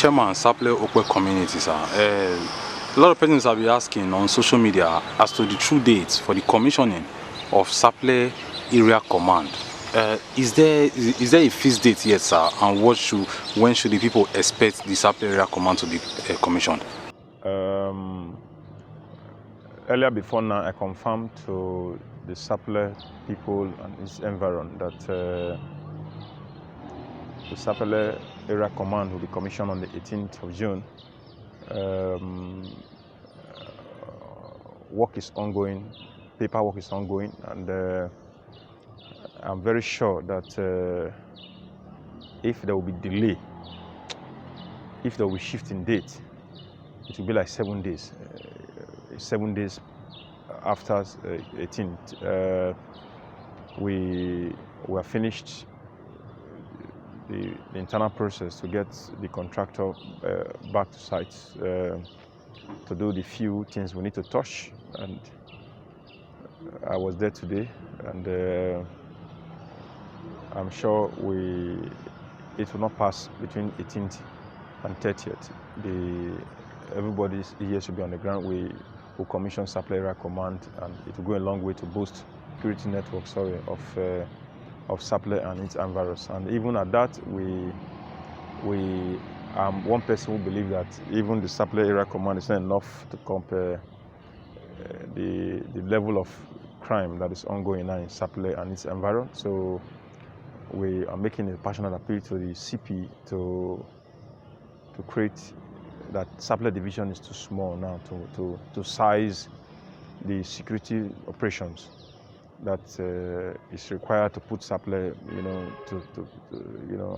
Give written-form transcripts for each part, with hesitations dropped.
Chairman, Sapele Okpe community, sir. A lot of persons have been asking on social media as to the true dates for the commissioning of Sapele Area Command. Is there a fixed date yet, sir? And when should the people expect the Sapele Area Command to be commissioned? Earlier before now, I confirmed to the Sapele people and its environment that the Sapele Area Command will be commissioned on the 18th of June. Work is ongoing, paperwork is ongoing, and I'm very sure that if there will be delay, if there will be shift in date, it will be like 7 days. 7 days after 18th, we are finished the internal process to get the contractor back to site to do the few things we need to touch. And I was there today, and I'm sure it will not pass between 18th and 30th. Everybody's ears should be on the ground. We will commission Sapele Area Command, and it will go a long way to boost security network of Sapele and its environs. And even at that, I'm one person who believes that even the Sapele Area Command is not enough to compare the level of crime that is ongoing now in Sapele and its environs. So we are making a passionate appeal to the CP to create that Sapele division is too small now to size the security operations that is required to put Sapele,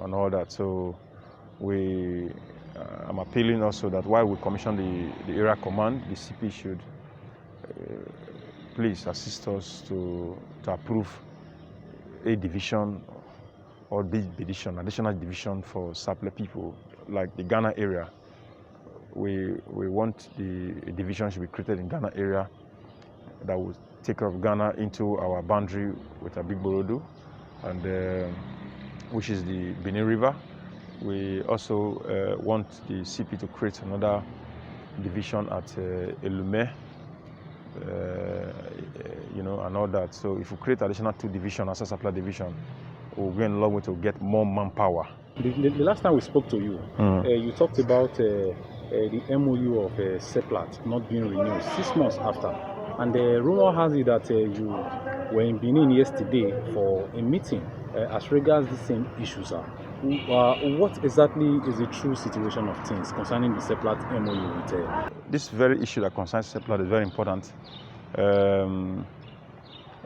and all that. So I'm appealing also that while we commission the area command, the CP should please assist us to approve a division or additional division for Sapele people, like the Ghana area. We want the division should be created in Ghana area that will take care of Ghana into our boundary with Abigborodu, and which is the Benin River. We also want the CP to create another division at Elume, and all that. So if we create additional 2 divisions as a Sapele division, we'll go in a long way to get more manpower. The last time we spoke to you, you talked about the MOU of Seplat not being renewed 6 months after. And the rumor has it that you were in Benin yesterday for a meeting as regards the same issues. What exactly is the true situation of things concerning the Seplat MOU with This very issue that concerns Seplat is very important.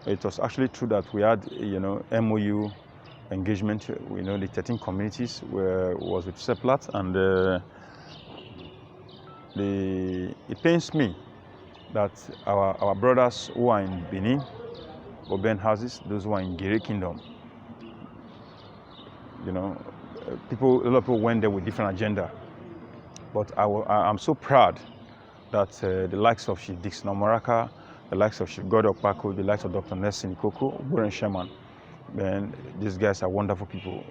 It was actually true that we had, MOU engagement. The 13 communities was with Seplat, and it pains me that our brothers who are in Benin, Oben houses, those who are in Gere Kingdom, a lot of people went there with different agenda. But I'm so proud that the likes of Chief Dixon Omaraka, the likes of Chief God Okpako, the likes of Dr. Nelson Ikoko, Boren Sherman, man, these guys are wonderful people.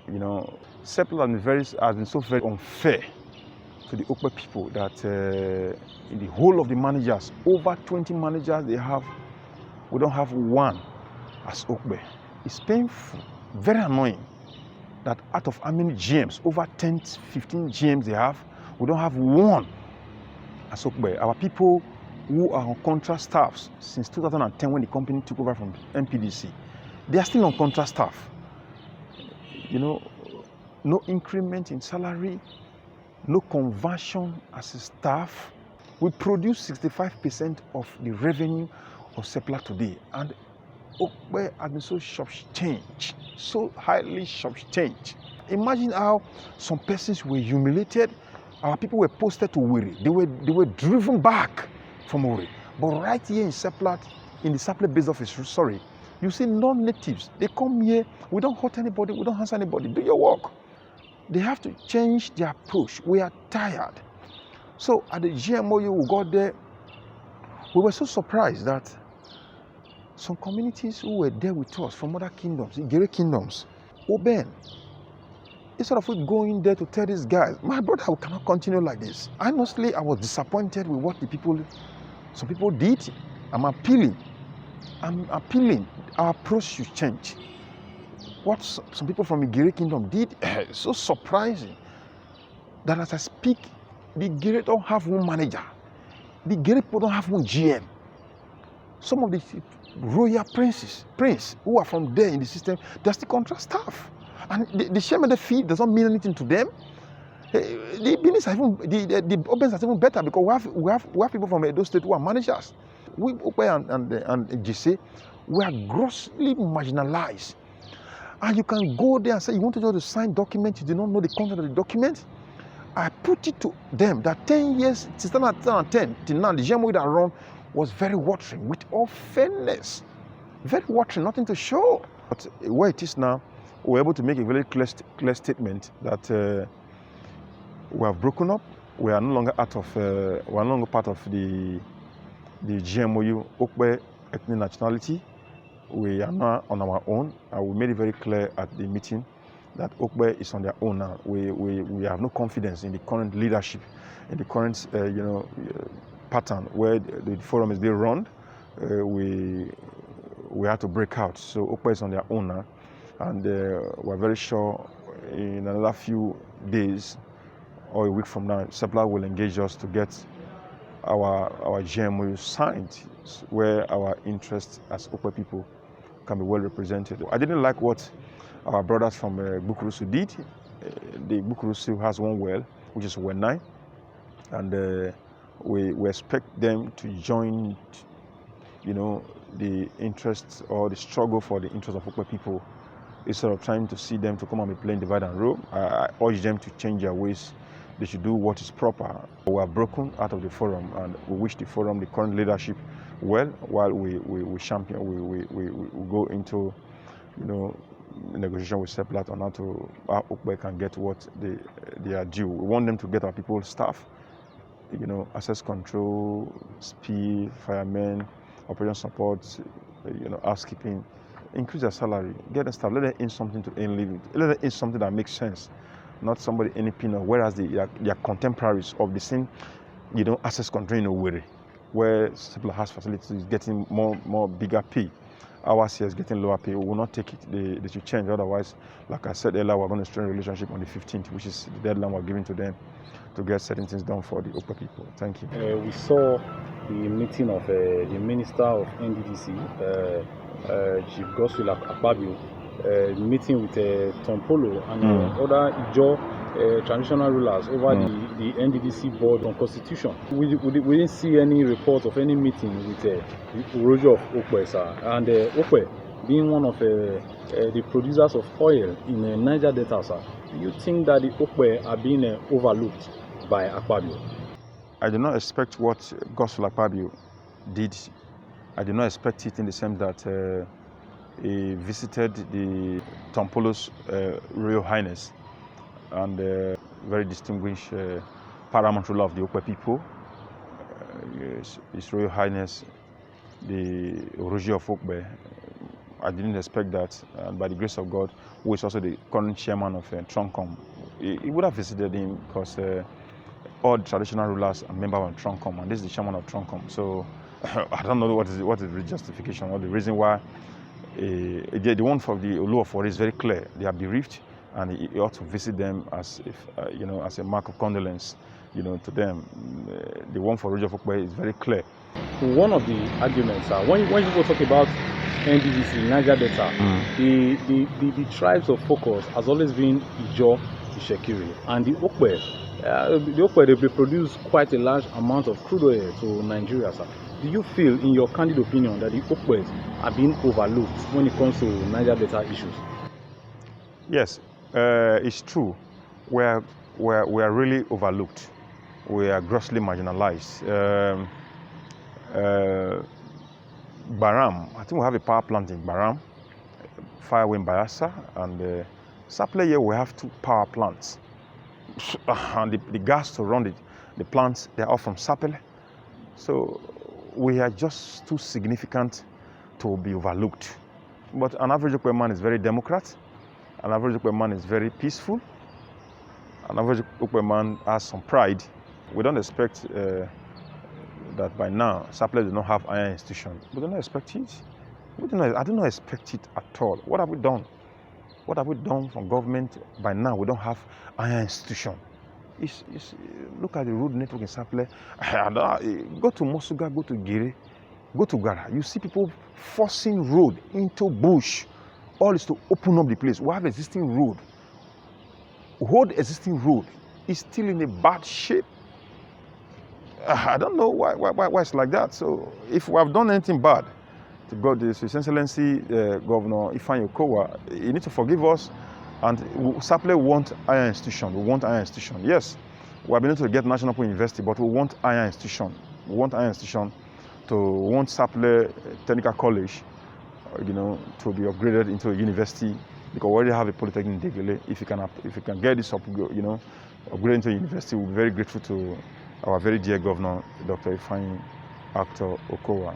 Seplat has been so very unfair to the Okpe people that in the whole of the managers, over 20 managers they have, we don't have one as Okpe. It's painful, very annoying that out of how many GMs, over 10, 15 GMs they have, we don't have one as Okpe. Our people who are on contract staffs since 2010 when the company took over from NDDC, they are still on contract staff. No increment in salary, no conversion as a staff. We produce 65% of the revenue of Seplat today, and Okpe has been so shortchanged, so highly shortchanged. Imagine how some persons were humiliated. Our people were posted to Wiri. They were driven back from Wiri. But right here in Seplat, in the Sapele base office, you see non-natives. They come here. We don't hurt anybody. We don't answer anybody. Do your work. They have to change their approach. We are tired. So at the GMOU, we got there. We were so surprised that some communities who were there with us from other kingdoms, Igere kingdoms, Oben, Instead of we going there to tell these guys, my brother, we cannot continue like this. Honestly, I was disappointed with what some people did. I'm appealing. Our approach should change. What some people from the Igere Kingdom did is so surprising that as I speak, the Igere don't have one manager. The Igere people don't have one GM. Some of the royal prince who are from there in the system, they're still contract staff. And the shame of the fee doesn't mean anything to them. The business are even, the opens are even better because we have people from those states who are managers. We Okpe and Jesse, we are grossly marginalized. And you can go there and say you want to just sign document, you do not know the content of the document. I put it to them that 10 years, since 2010 till now, the GMOU that run was very watering, with all fairness. Very watering, nothing to show. But where it is now, we're able to make a very clear statement that we have broken up. We are no longer part of the GMOU Okpe ethnic nationality. We are now on our own, and we made it very clear at the meeting that Okpe is on their own now. We have no confidence in the current leadership, in the current pattern where the forum is being run. We had to break out. So Okpe is on their own now, and we're very sure in another few days or a week from now, Seplat will engage us to get our GMOU signed, where our interests as Okpe people can be well represented. I didn't like what our brothers from Bukurusu did. The Bukurusu has one well, which is well 9, and we expect them to join, the interests or the struggle for the interests of Okpe people, instead of trying to see them to come and be playing divide and rule. I urge them to change their ways. They should do what is proper. We are broken out of the forum, and we wish the forum, the current leadership, well, while we champion, we go into, negotiation with Seplat on how Okpe can get what they are due. We want them to get our people staff, access control, speed, firemen, operation support, housekeeping, increase their salary, get them staff, let them earn something to earn living, let them earn something that makes sense. Not somebody any peanut, whereas they are contemporaries of the same, access control in Owerri, where Seplat has facilities getting more bigger pay. Ours here is getting lower pay. We will not take it. They should change. Otherwise, like I said earlier, we're going to strain relationship on the 15th, which is the deadline we're giving to them to get certain things done for the Okpe people. Thank you. We saw the meeting of the Minister of NDDC, Chief Godswill Akpabio, meeting with Tompolo and other Ijaw traditional rulers over the NDDC board on constitution. We didn't see any report of any meeting with the Rero of Okpe, sir. And Okpe, being one of the producers of oil in Niger Delta, sir, do you think that the Okpe are being overlooked by Akpabio? I do not expect what Godswill Akpabio did. I do not expect it in the sense that he visited the Tompolo's Royal Highness and very distinguished paramount ruler of the Okpe people, His Royal Highness, the Rero of Okpe. I didn't expect that, and by the grace of God, who is also the current chairman of Troncom, he would have visited him because all the traditional rulers are members of Troncom, and this is the chairman of Troncom. So I don't know what is the justification or the reason why. The one for the Olu of Ori is very clear. They are bereaved, and he ought to visit them as if, as a mark of condolence, to them. The one for Rero of Okpe is very clear. One of the arguments are when people talk about NDDC, Niger Delta, the tribes of focus has always been Ijaw, Ishekiri, and the Okpe, they produce quite a large amount of crude oil to Nigeria, sir. Do you feel, in your candid opinion, that the Okpes are being overlooked when it comes to Niger Delta issues? Yes, it's true. We are really overlooked. We are grossly marginalized. Baram, I think we have a power plant in Baram, Fireway in Bayelsa, and Sapele here we have 2 power plants. And the gas to run the plants, they're all from Sapele. So we are just too significant to be overlooked. But an average Okpe man is very democrat. An average Okpe man is very peaceful. an average Okpe man has some pride. We don't expect that by now Sapele do not have higher institution. We do not expect it. I do not expect it at all. What have we done? What have we done from government? By now we don't have higher institution. Look at the road network in Sapele. Go to Mosuga, go to Gire, go to Gara. You see people forcing road into bush. All is to open up the place. We have existing road. Whole existing road is still in a bad shape. I don't know why it's like that. So if we have done anything bad to God, His Excellency Governor Ifeanyi Okowa, you need to forgive us. And Sapele want higher institution. We want higher institution. Yes, we have been able to get National Open University, but we want higher institution. We want higher institution. We want Sapele Technical College, to be upgraded into a university, because we already have a polytechnic in Degele. If you can get this upgraded into a university, we'll be very grateful to our very dear Governor, Dr. Ifeanyi Okowa.